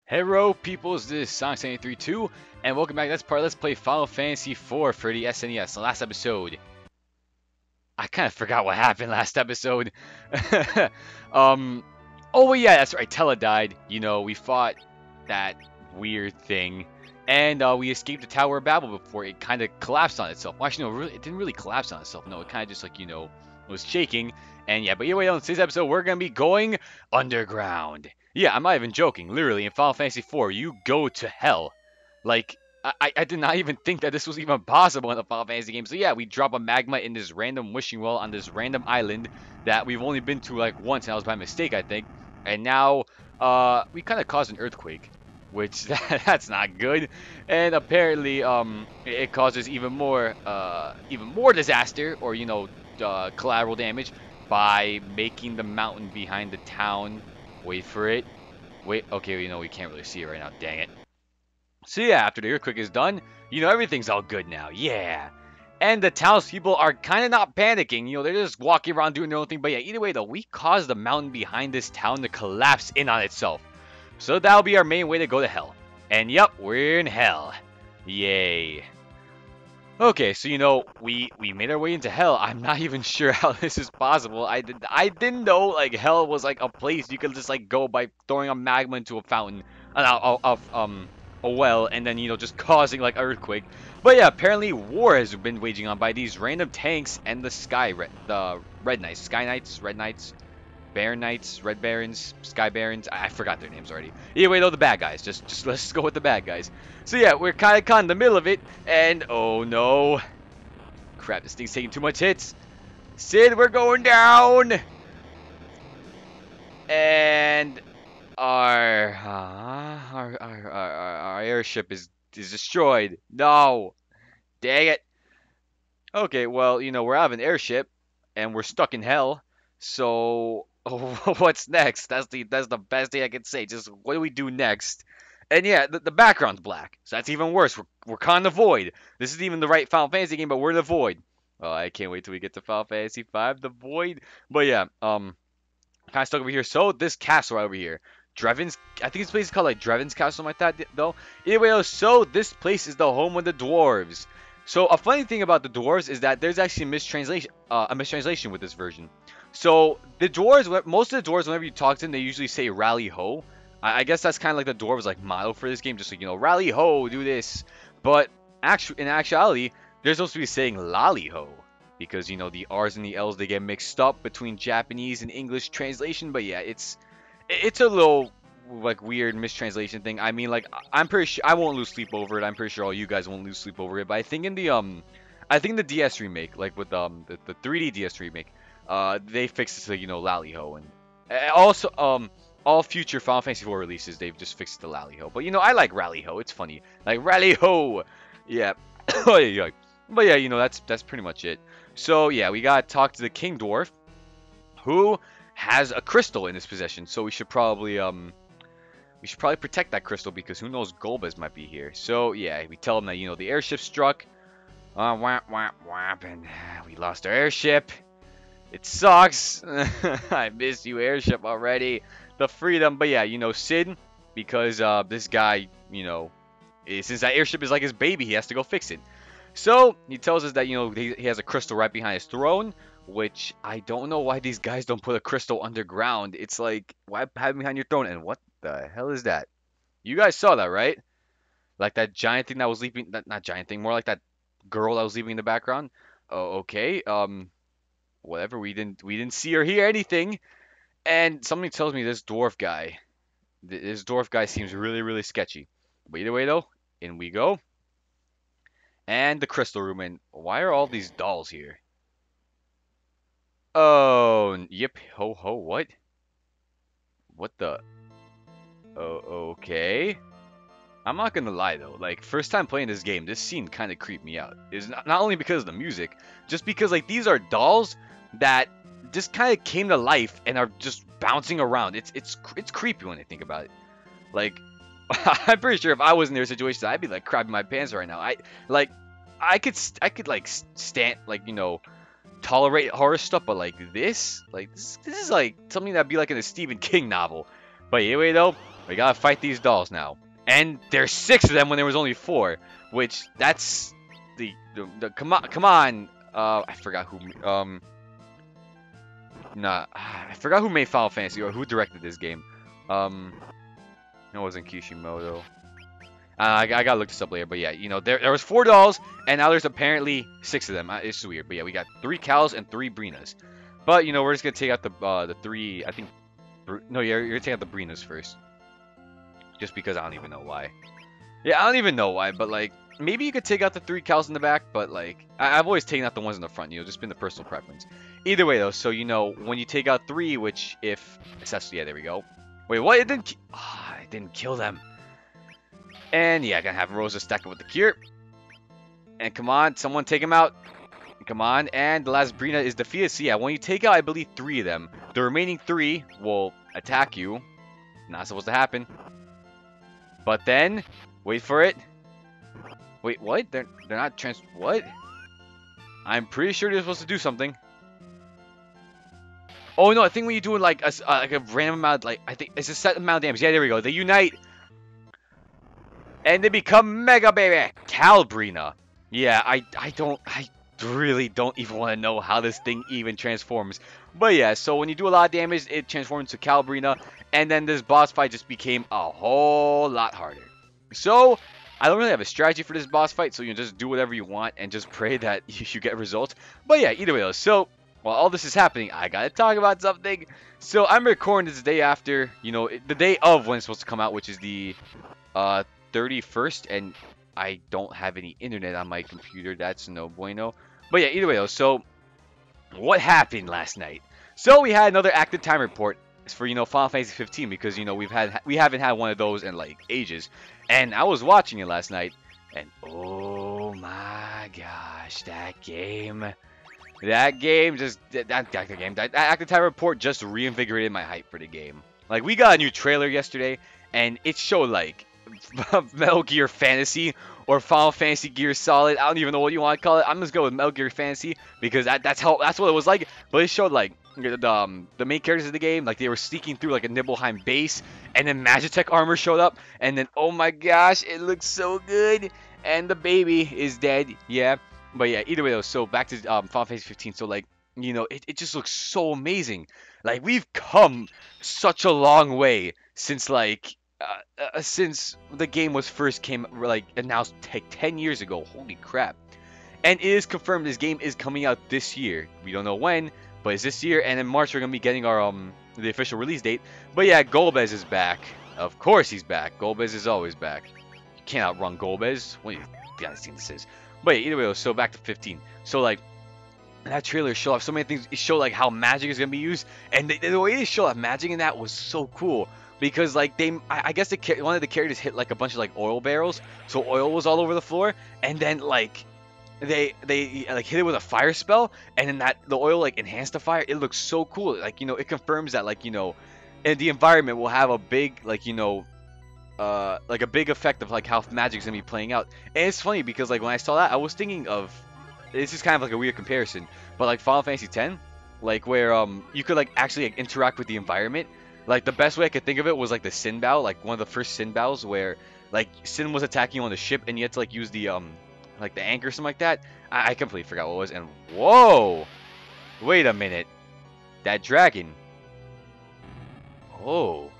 Hello peoples, this is Sonic732, and welcome back. Let's play Final Fantasy IV for the SNES. The last episode, I kind of forgot what happened last episode. um, oh well, yeah, that's right. Tella died. You know, we fought that weird thing, and we escaped the Tower of Babel before it kind of collapsed on itself. Well, actually, no, really, it didn't really collapse on itself. No, it kind of just like was shaking. And yeah, but anyway, on today's episode, we're gonna be going underground. Yeah, I'm not even joking. Literally, in Final Fantasy IV, you go to hell. Like, I did not even think that this was even possible in a Final Fantasy game. So yeah, we drop a magma in this random wishing well on this random island that we've only been to like once, and that was by mistake, I think. And now, we kind of caused an earthquake, which that's not good. And apparently, it causes even more disaster, or collateral damage by making the mountain behind the town. Wait for it. Wait, okay, we can't really see it right now. Dang it. So yeah, after the earthquake is done, everything's all good now. Yeah. And the townspeople are kind of not panicking. They're just walking around doing their own thing. But yeah, either way though, we caused the mountain behind this town to collapse in on itself. So that'll be our main way to go to hell. And yep, we're in hell. Yay. Okay, so we made our way into hell. I'm not even sure how this is possible. I didn't know like hell was like a place you could just like go by throwing a magma into a fountain, a well, and then just causing like earthquake. But yeah, apparently war has been waging on by these random tanks and the Red Knights, Sky Knights, Red Knights. Baron Knights, Red Barons, Sky Barons. I forgot their names already. Either way, though, the bad guys. Just let's go with the bad guys. So yeah, we're kind of caught in the middle of it, and oh no, crap! This thing's taking too much hits. Sid, we're going down, and our airship is destroyed. No, dang it. Okay, well, we're out of an airship, and we're stuck in hell. So what's next? That's the best thing I can say. Just what do we do next? And yeah, the background's black, so that's even worse. We're caught in the void. This isn't even the right Final Fantasy game, but we're in the void. Oh, I can't wait till we get to Final Fantasy V, the void. But yeah, kind of stuck over here. So this castle right over here, Drevin's. I think this place is called like Drevin's Castle, something like that. Though. Anyway, so this place is the home of the dwarves. So a funny thing about the dwarves is that there's actually a mistranslation with this version. So the dwarves, most of the dwarves, whenever you talk to them, they usually say "rally ho." I guess that's kind of like the dwarves like motto for this game, just like "rally ho, do this." But in actuality, they're supposed to be saying "lolly ho," because the R's and the L's, they get mixed up between Japanese and English translation. But yeah, it's a little like weird mistranslation thing. I mean, like I'm pretty sure I won't lose sleep over it. I'm pretty sure all you guys won't lose sleep over it. But I think in the the DS remake, like with the 3D DS remake, they fixed it to Lally-Ho, and also all future Final Fantasy IV releases they've just fixed the Lally-Ho. But I like Rally-Ho. It's funny, like Rally-Ho. Yeah. But yeah, that's pretty much it. So yeah, we gotta talk to the King Dwarf, who has a crystal in his possession. So we should probably protect that crystal, because who knows, Golbez might be here. So yeah, we tell him that the airship struck. Whap, whap, whap, and we lost our airship. It sucks. I miss you, airship, already. The freedom. But yeah, Sid, because this guy, since that airship is like his baby, he has to go fix it. So he tells us that he has a crystal right behind his throne, which I don't know why these guys don't put a crystal underground. It's like, why have it behind your throne? And what the hell is that? You guys saw that, right? Like that giant thing that was leaping. Not giant thing, more like that girl that was leaving in the background. Oh, okay. Whatever. We didn't see or hear anything. And something tells me this dwarf guy seems really, really sketchy. But either way, though, in we go. And the crystal room. And why are all these dolls here? Oh, yep. Ho ho. What? What the? Oh, okay. I'm not gonna lie though, like first time playing this game, this scene kind of creeped me out. It's not only because of the music, just because like these are dolls that just kind of came to life and are just bouncing around. It's creepy when I think about it. Like I'm pretty sure if I was in their situation, I'd be like crapping my pants right now. I could like stand like tolerate horror stuff, but like this is like something that'd be like in a Stephen King novel. But anyway though. We gotta fight these dolls now. And there's 6 of them when there was only 4. Which, that's... come on. I forgot who... I forgot who made Final Fantasy or who directed this game. It wasn't Kishimoto. I gotta look this up later, but yeah, you know, there was 4 dolls, and now there's apparently 6 of them. It's weird, but yeah, we got 3 Cals and 3 Brinas. But, you know, we're just gonna take out the 3, I think... No, you're gonna take out the Brinas first. Just because I don't even know why. Yeah, I don't even know why, but, like, maybe you could take out the 3 Cals in the back, but, like, I've always taken out the ones in the front, you know, just been the personal preference. Either way, though, so, you know, when you take out 3, which if... yeah, there we go. Wait, what? It didn't... it didn't kill them. And yeah, gonna have Rosa stack it with the cure. And come on, someone take him out. Come on, and the last Brina is defeated. So yeah, when you take out, I believe 3 of them, the remaining 3 will attack you. Not supposed to happen. But then, wait for it. Wait, what? They're not what? I'm pretty sure they're supposed to do something. Oh no, I think when you do like a random amount, like I think it's a set amount of damage. Yeah, there we go. They unite. And they become Mega Baby Calbrina. Yeah, I really don't even want to know how this thing even transforms. But yeah, so when you do a lot of damage, it transforms to Calbrina. And then this boss fight just became a whole lot harder. So, I don't really have a strategy for this boss fight. So you just do whatever you want and just pray that you get results. But yeah, either way though. So, while all this is happening, I gotta talk about something. So, I'm recording this the day after, you know, the day of when it's supposed to come out, which is the 31st, and I don't have any internet on my computer. That's no bueno. But yeah, either way though, so what happened last night? So we had another active time report for, you know, Final Fantasy 15 because, you know, we haven't had one of those in like ages. And I was watching it last night, and oh my gosh, that active time report just reinvigorated my hype for the game. Like, we got a new trailer yesterday, and it showed like Metal Gear Fantasy or Final Fantasy Gear Solid. I don't even know what you want to call it. I'm just going with Metal Gear Fantasy because that's what it was like. But it showed like the main characters of the game, like they were sneaking through like a Nibelheim base, and then Magitech armor showed up, and then oh my gosh, it looks so good. And the baby is dead. Yeah, but yeah, either way though. So back to Final Fantasy 15. So like, you know, it just looks so amazing. Like, we've come such a long way since like. Since the game was first announced like 10 years ago. Holy crap. And it is confirmed this game is coming out this year. We don't know when, but it's this year, and in March we're gonna be getting our the official release date. But yeah, Golbez is back. Of course he's back. Golbez is always back. You can't outrun Golbez. What do you guys think this is? But yeah, either way, so back to 15. So like, that trailer showed off so many things. It showed like how magic is gonna be used, and the way they showed off magic in that was so cool. Because like I guess one of the characters hit like a bunch of like oil barrels, so oil was all over the floor, and then like they like hit it with a fire spell, and then the oil like enhanced the fire. It looks so cool. Like, you know, it confirms that like, you know, and the environment will have a big like, you know, like a big effect of like how magic's gonna be playing out. And it's funny because like when I saw that, I was thinking of, this is kind of like a weird comparison, but like Final Fantasy X, like where you could like actually like interact with the environment. Like, the best way I could think of it was, like, the Sin Bow, like, one of the first Sin Bows where, like, Sin was attacking you on the ship, and you had to, like, use the, like, the anchor or something like that. I completely forgot what it was, and whoa! Wait a minute. That dragon. Oh.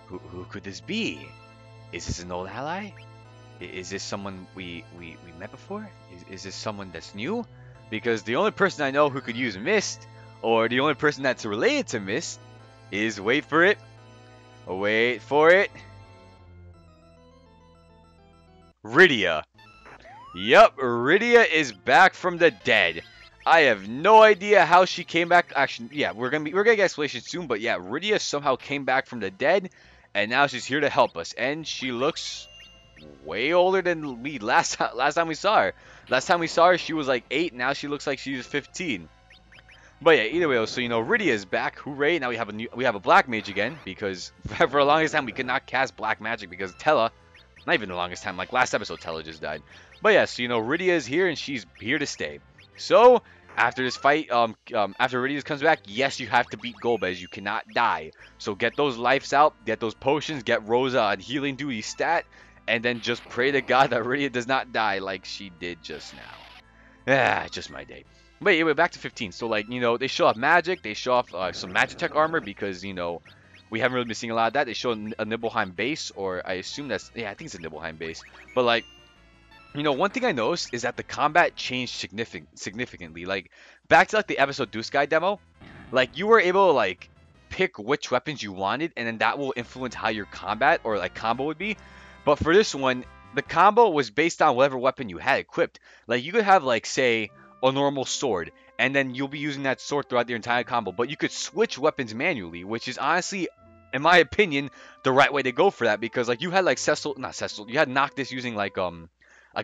Who could this be? Is this an old ally? Is this someone we met before? Is this someone that's new? Because the only person I know who could use Mist, or the only person that's related to Mist, is, wait for it, Rydia. Yup, Rydia is back from the dead. I have no idea how she came back. Actually, yeah, we're gonna get explanation soon, but yeah, Rydia somehow came back from the dead, and now she's here to help us. And she looks way older than me last time we saw her. Last time we saw her, she was like 8. Now she looks like she's 15. But yeah, either way, so you know, Rydia is back. Hooray! Now we have a black mage again, because for the longest time we could not cast black magic because Tella, not even the longest time, like last episode Tella just died. But yeah, so you know, Rydia is here and she's here to stay. So After this fight, after Iridius comes back, yes, you have to beat Golbez. You cannot die. So get those lives out, get those potions, get Rosa on healing duty stat, and then just pray to God that Iridia does not die like she did just now. Just my day. But anyway, back to 15. So like, they show off magic, they show off some Magitech armor because, we haven't really been seeing a lot of that. They show a Nibelheim base, or I assume I think it's a Nibelheim base. But like, one thing I noticed is that the combat changed significantly. Like, back to like the episode Deuce Guy demo, like you were able to like pick which weapons you wanted, and then that will influence how your combat or like combo would be. But for this one, the combo was based on whatever weapon you had equipped. Like you could have like say a normal sword, and then you'll be using that sword throughout your entire combo. But you could switch weapons manually, which is honestly, in my opinion, the right way to go for that, because like you had like not Cecil, you had Noctis using like a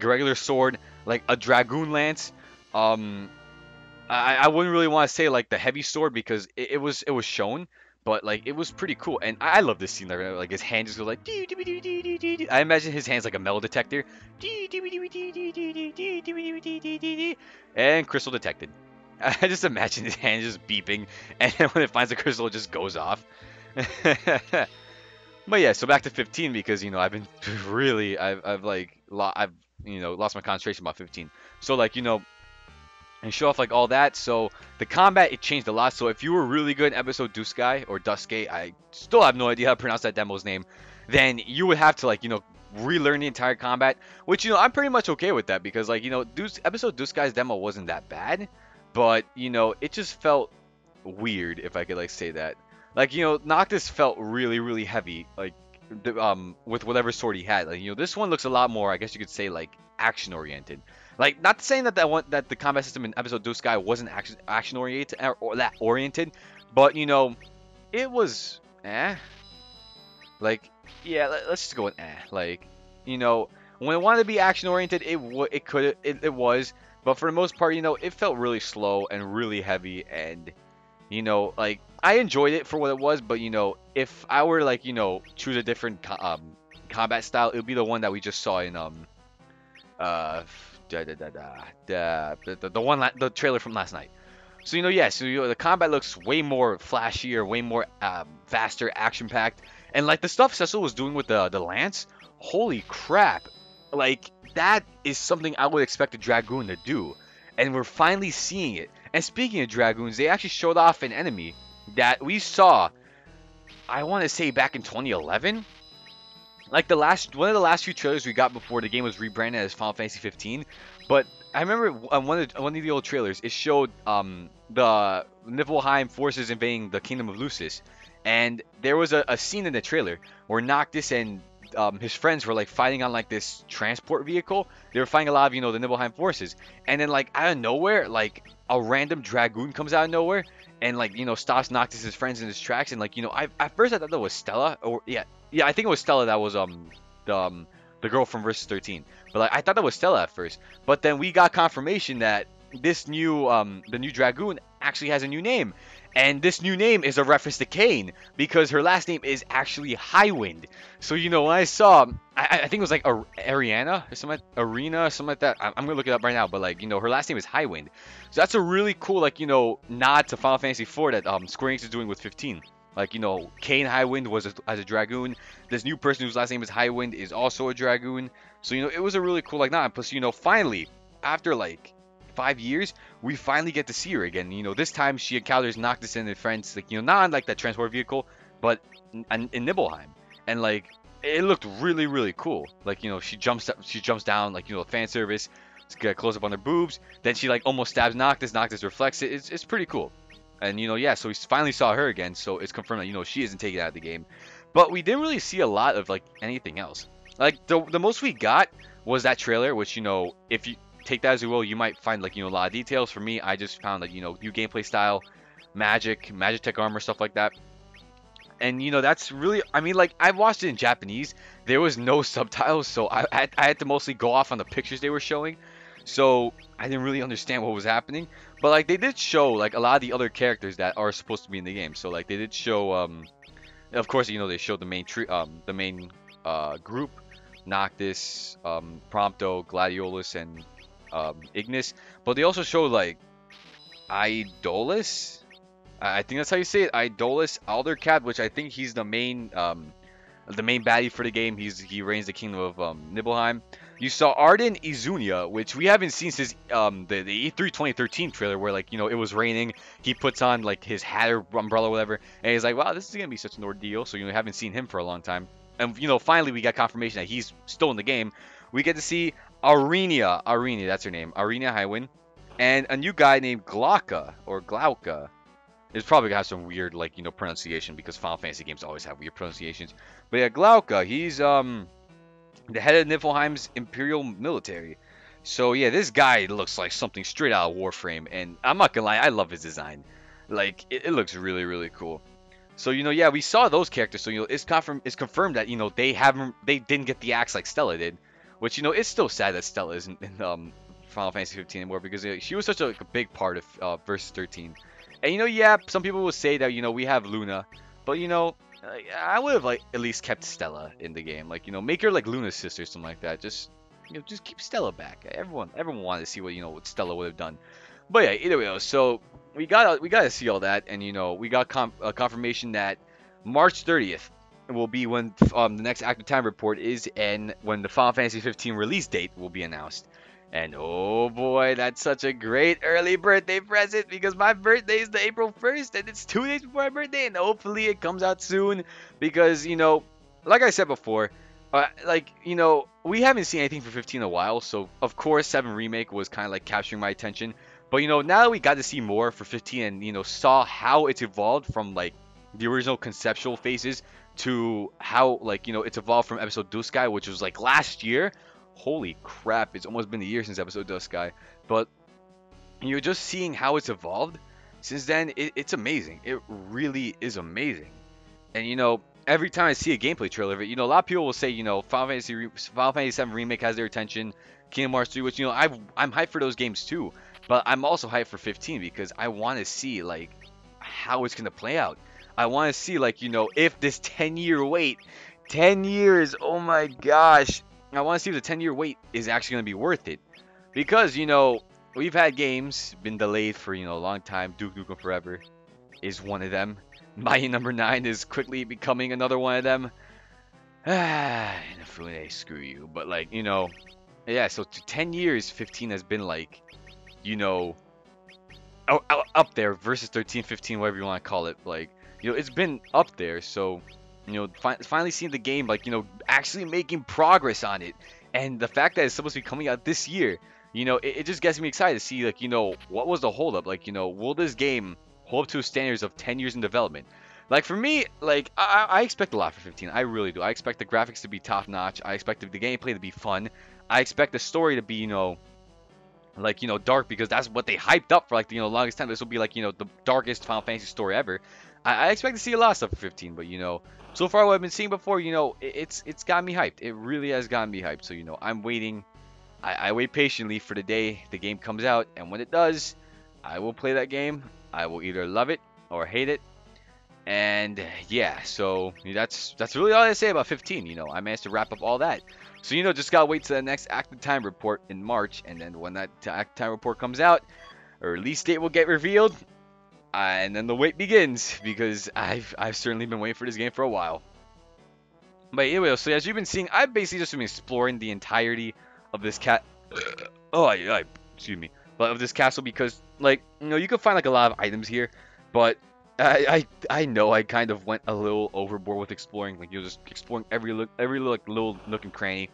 regular sword, like a dragoon lance. I wouldn't really want to say like the heavy sword because it was shown, but like it was pretty cool, and I love this scene. Like his hand just goes like. I imagine his hand's like a metal detector. And crystal detected. I just imagine his hand just beeping, and then when it finds the crystal, it just goes off. But yeah, so back to 15 because I've been really I've lost my concentration about 15. So like and show off like all that. So the combat, it changed a lot. So if you were really good in episode Duskai or Duskay, I still have no idea how to pronounce that demo's name, then you would have to like relearn the entire combat, which I'm pretty much okay with that because like episode Duskai's demo wasn't that bad, but it just felt weird, if I could like say that. Like Noctis felt really really heavy, like with whatever sword he had. Like this one looks a lot more, I guess you could say, like action oriented. Like, not saying that the combat system in episode Duskai wasn't action oriented or that oriented, but it was like, yeah, let's just go with like when it wanted to be action oriented, it was, but for the most part it felt really slow and really heavy, and like I enjoyed it for what it was, but if I were like choose a different combat style, it would be the one that we just saw in the trailer from last night. So yeah, so the combat looks way more flashier, way more faster, action packed, and like the stuff Cecil was doing with the lance, holy crap! Like that is something I would expect a dragoon to do, and we're finally seeing it. And speaking of dragoons, they actually showed off an enemy that we saw, I want to say back in 2011. Like one of the last few trailers we got before the game was rebranded as Final Fantasy 15. But I remember one of the old trailers, it showed the Niflheim forces invading the Kingdom of Lucis, and there was a scene in the trailer where Noctis and his friends were like fighting on like this transport vehicle. They were fighting a lot of the Nibelheim forces, and then like out of nowhere, like a random dragoon comes out of nowhere and like stops Noctis' friends in his tracks, and like at first I thought that was Stella, or yeah, I think it was Stella that was the girl from Versus 13. But like I thought that was Stella at first, but then we got confirmation that this new the new dragoon actually has a new name, and this new name is a reference to Kain because her last name is actually Highwind. So when I saw, I think it was like Ariana or something, Arena or something like that. I'm gonna look it up right now, but like her last name is Highwind. So that's a really cool like nod to Final Fantasy IV that Square Enix is doing with 15. Like, Kain Highwind was as a dragoon. This new person whose last name is Highwind is also a dragoon. So, it was a really cool, like, nod. Plus, finally, after, like, 5 years, we finally get to see her again. This time she encounters Noctis and his friends, like, not in, like, that transport vehicle, but in Nibelheim. And, like, it looked really, really cool. Like, she jumps down, like, fan service, get a close-up on her boobs. Then she, like, almost stabs Noctis. Noctis reflects it. It's pretty cool. And, yeah, so we finally saw her again, so it's confirmed that, she isn't taken out of the game. But we didn't really see a lot of, like, anything else. Like, the most we got was that trailer, which, if you take that as you will, you might find, like, a lot of details. For me, I just found, like, new gameplay style, Magitech armor, stuff like that. And, that's really, I mean, like, I watched it in Japanese. There was no subtitles, so I had to mostly go off on the pictures they were showing. So I didn't really understand what was happening, but like they did show like a lot of the other characters that are supposed to be in the game. So like they did show, of course they showed the main group, Noctis, Prompto, Gladiolus, and Ignis. But they also showed like Idolus. I think that's how you say it. Idolus Aldercat, which I think he's the main baddie for the game. He reigns the kingdom of Nibelheim. You saw Arden Izunia, which we haven't seen since the E3 2013 trailer, where like it was raining. He puts on like his hat or umbrella, or whatever, and he's like, "Wow, this is gonna be such an ordeal." So haven't seen him for a long time, and finally we got confirmation that he's still in the game. We get to see Arenia, that's her name, Arenia Highwind, and a new guy named Glauca or Glauca. It's probably gonna have some weird like pronunciation because Final Fantasy games always have weird pronunciations. But yeah, Glauca, he's the head of Niflheim's Imperial military. So yeah, this guy looks like something straight out of Warframe, and I'm not gonna lie, I love his design. Like it looks really really cool. So yeah, we saw those characters. So it's confirmed that they didn't get the axe like Stella did, which it's still sad that Stella isn't in Final Fantasy 15 anymore because she was such a, like, a big part of Versus 13. And yeah, some people will say that we have Luna, but I would have like at least kept Stella in the game. Like make her like Luna's sister, or something like that. Just keep Stella back. Everyone wanted to see what Stella would have done. But yeah, either way, so we gotta see all that, and we got confirmation that March 30th will be when the next active time report is, and when the Final Fantasy 15 release date will be announced. And oh boy, that's such a great early birthday present because my birthday is the April 1st and it's 2 days before my birthday, and hopefully it comes out soon because, like I said before, we haven't seen anything for 15 in a while, so of course 7 Remake was kind of like capturing my attention. But, now that we got to see more for 15 and, saw how it's evolved from like the original conceptual phases to how like, it's evolved from episode Duskai, which was like last year. Holy crap, it's almost been a year since episode Duskai. But you're just seeing how it's evolved since then. It's amazing. It really is amazing. And every time I see a gameplay trailer of it, a lot of people will say, Final Fantasy 7 Remake has their attention, Kingdom Hearts 3, which I'm hyped for those games too. But I'm also hyped for 15 because I want to see like how it's gonna play out. I want to see like if this 10-year wait, 10 years, oh my gosh, I want to see if the 10-year wait is actually going to be worth it. Because, we've had games been delayed for, a long time. Duke Nukem Forever is one of them. Mighty Number 9 is quickly becoming another one of them. Inafune, screw you. But, like, yeah, so 10 years, 15 has been, like, up there versus 13, 15, whatever you want to call it. Like, it's been up there, so... finally seeing the game, like, actually making progress on it. And the fact that it's supposed to be coming out this year, it just gets me excited to see, like, what was the holdup? Like, will this game hold up to standards of 10 years in development? Like, for me, like, I expect a lot for 15. I really do. I expect the graphics to be top notch. I expect the gameplay to be fun. I expect the story to be, like, dark, because that's what they hyped up for, like, the longest time. This will be, like, the darkest Final Fantasy story ever. I expect to see a lot of stuff for 15, but, so far what I've been seeing before, it's got me hyped. It really has gotten me hyped. So, I'm waiting. I wait patiently for the day the game comes out, and when it does, I will play that game. I will either love it or hate it. And yeah, so that's really all I say about 15. I managed to wrap up all that. So, just gotta wait till the next active time report in March, and then when that active time report comes out, a release date will get revealed. And then the wait begins, because I've certainly been waiting for this game for a while. But anyway, so as you've been seeing, I've basically just been exploring the entirety of this excuse me, but of this castle, because like you can find like a lot of items here, but I know I kind of went a little overboard with exploring, like just exploring every like, little nook and cranny.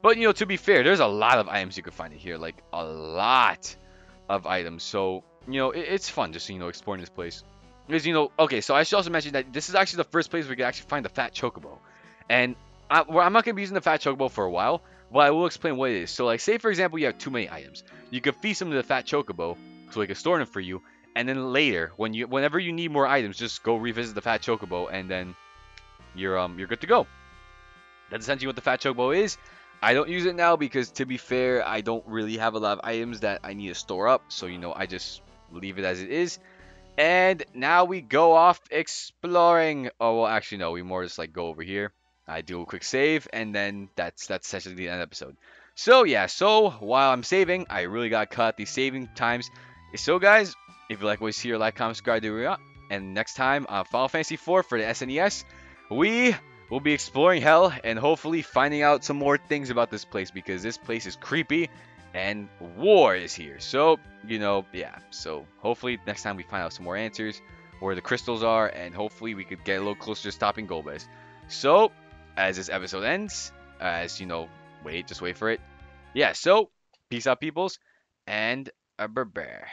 But to be fair, there's a lot of items you can find in here, like a lot of items. So it's fun just exploring this place. Because okay, so I should also mention that this is actually the first place we can actually find the Fat Chocobo, and I'm not gonna be using the Fat Chocobo for a while, but I will explain what it is. So like, say for example, you have too many items, you can feast them to the Fat Chocobo, so he can store them for you, and then later, whenever you need more items, just go revisit the Fat Chocobo, and then you're good to go. That's essentially what the Fat Chocobo is. I don't use it now because, to be fair, I don't really have a lot of items that I need to store up, so I just leave it as it is. And now we go off exploring. Oh, well, actually no, we more just like go over here. I do a quick save, and then that's essentially the end of the episode. So yeah, so while I'm saving, I really got cut these saving times. So guys, If you like what you see, like, comment, subscribe, do it. And next time on Final Fantasy IV for the SNES, we will be exploring hell and hopefully finding out some more things about this place because this place is creepy and war is here. So, yeah. So hopefully next time we find out some more answers, where the crystals are, and hopefully we could get a little closer to stopping Golbez. So, as this episode ends, just wait for it. Yeah, so peace out, peoples, and a bear.